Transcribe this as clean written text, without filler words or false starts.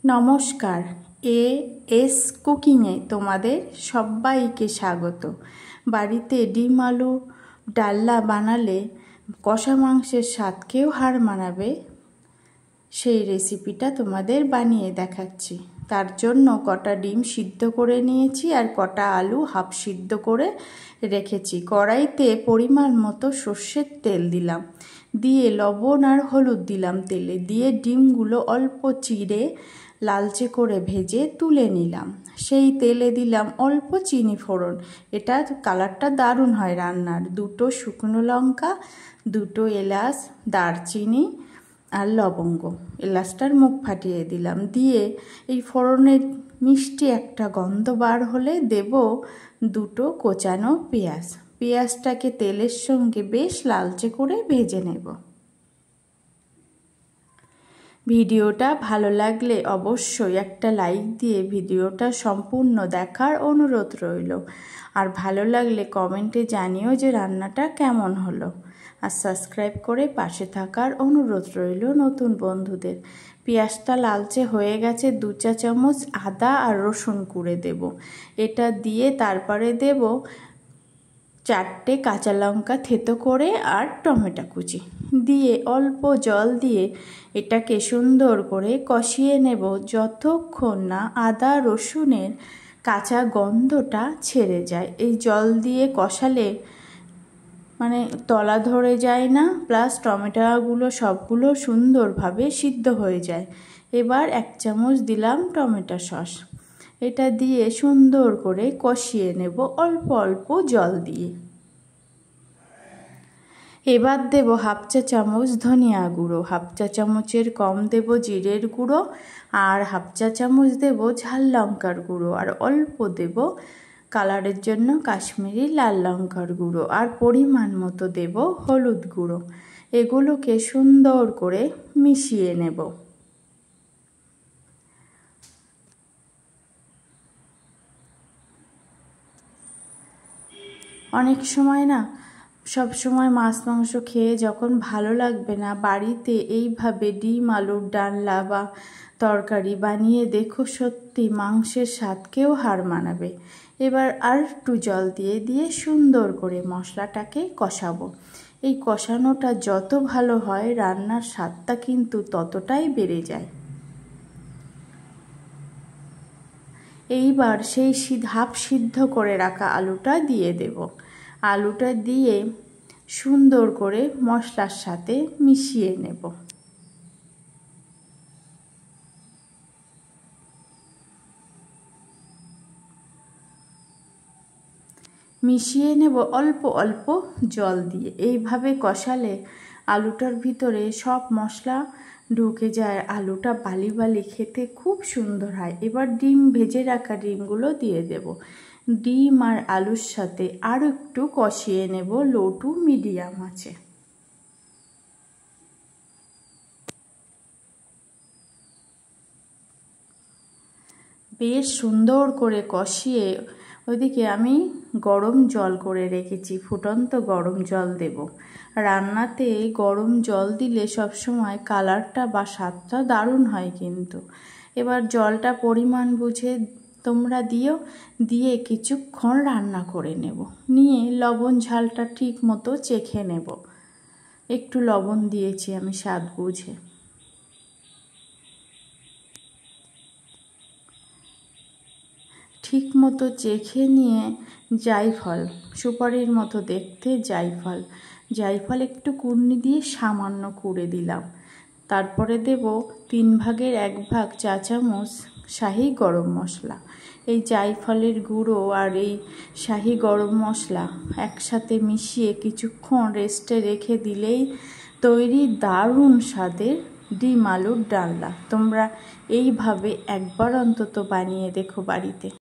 নমস্কার, এস কুকিংয়ে তোমাদের সবাইকে স্বাগত। বাড়িতে ডিম আলু ডালনা বানালে কষা মাংসের স্বাদকেও হার মানাবে, সেই রেসিপিটা তোমাদের বানিয়ে দেখাচ্ছি। তার জন্য কটা ডিম সিদ্ধ করে নিয়েছি আর কটা আলু হাফ সিদ্ধ করে রেখেছি। কড়াইতে পরিমাণ মতো সর্ষের তেল দিলাম, দিয়ে লবণ আর হলুদ দিলাম তেলে, দিয়ে ডিমগুলো অল্প চিড়ে লালচে করে ভেজে তুলে নিলাম। সেই তেলে দিলাম অল্প চিনি ফোড়ন, এটা কালারটা দারুণ হয় রান্নার। দুটো শুকনো লঙ্কা, দুটো এলাচ, দারচিনি আর লবঙ্গ, এলাচটার মুখ ফাটিয়ে দিলাম। দিয়ে এই ফোড়নের মিষ্টি একটা গন্ধ বার হলে দেব দুটো কোচানো পেঁয়াজ। পেঁয়াজটাকে তেলের সঙ্গে বেশ লালচে করে ভেজে নেব। ভিডিওটা ভালো লাগলে অবশ্যই একটা লাইক দিয়ে ভিডিওটা সম্পূর্ণ দেখার অনুরোধ রইল। আর ভালো লাগলে কমেন্টে জানিও যে রান্নাটা কেমন হলো। আর সাবস্ক্রাইব করে পাশে থাকার অনুরোধ রইল নতুন বন্ধুদের। পেঁয়াজটা লালচে হয়ে গেছে, 2 চা চামচ আদা আর রসুন কুড়ে দেব। এটা দিয়ে তারপরে দেব 4টে কাঁচা লঙ্কা থেতো করে আর টমেটো কুচি দিয়ে অল্প জল দিয়ে এটাকে সুন্দর করে কষিয়ে নেব যতক্ষণ না আদা রসুনের কাঁচা গন্ধটা ছেড়ে যায়। এই জল দিয়ে কষালে মানে তলা ধরে যায় না, প্লাস টমেটোগুলো সবগুলো সুন্দরভাবে সিদ্ধ হয়ে যায়। এবার 1 চামচ দিলাম টমেটো সস, এটা দিয়ে সুন্দর করে কষিয়ে নেব অল্প অল্প জল দিয়ে। এবার দেব হাফ চা চামচ ধনিয়া গুঁড়ো, হাফ চা চামচের কম দেব জিরের গুঁড়ো, আর হাফ চা চামচ দেব ঝাল লঙ্কার গুঁড়ো, আর অল্প দেব কালারের জন্য কাশ্মীরি লাল লঙ্কার গুঁড়ো, আর পরিমাণ মতো দেব হলুদ গুঁড়ো। এগুলোকে সুন্দর করে মিশিয়ে নেব। অনেক সময় না, সব সময় মাছ মাংস খেয়ে যখন ভালো লাগবে না, বাড়িতে এইভাবে ডিম আলুর ডালনা বা তরকারি বানিয়ে দেখো, সত্যি মাংসের স্বাদকেও হার মানাবে। এবার আর একটু জল দিয়ে সুন্দর করে মশলাটাকে কষাবো। এই কষানোটা যত ভালো হয় রান্নার স্বাদটা কিন্তু ততটাই বেড়ে যায়। এইবার সেই হাফ সিদ্ধ করে রাখা আলুটা দিয়ে দেব। আলুটা দিয়ে সুন্দর করে মশলার সাথে মিশিয়ে নেব। মিশিয়ে নেব অল্প অল্প জল দিয়ে। এইভাবে কষালে আলুটার ভিতরে সব মশলা ঢুকে যায়, আলুটা বালি বালি খেতে খুব সুন্দর হয়। এবার ডিম ভেজে রাখা ডিমগুলো দিয়ে দেব। ডিম আর আলুর সাথে আরও একটু কষিয়ে নেব লো টু মিডিয়াম আঁচে। বেশ সুন্দর করে কষিয়ে ওইদিকে আমি গরম জল করে রেখেছি, ফুটন্ত গরম জল দেব। রান্নাতে গরম জল দিলে সবসময় কালারটা বা স্বাদটা দারুণ হয় কিন্তু। এবার জলটা পরিমাণ বুঝে তোমরা দিও, দিয়ে কিছুক্ষণ রান্না করে নেব। নিয়ে লবণ ঝালটা ঠিক মতো চেখে নেব। একটু লবণ দিয়েছি আমি স্বাদ বুঝে। ঠিক মতো চেখে নিয়ে জায়ফল, সুপারির মতো দেখতে জায়ফল একটু কুড়নি দিয়ে সামান্য কুড়ে দিলাম। তারপরে দেব 3 ভাগের 1 ভাগ চা চামচ শাহি গরম মশলা। এই জায়ফলের গুঁড়ো আর এই শাহি গরম মশলা একসাথে মিশিয়ে কিছুক্ষণ রেস্টে রেখে দিলেই তৈরি দারুণ স্বাদের ডিম আলুর ডালনা। তোমরা এইভাবে একবার অন্তত বানিয়ে দেখো বাড়িতে।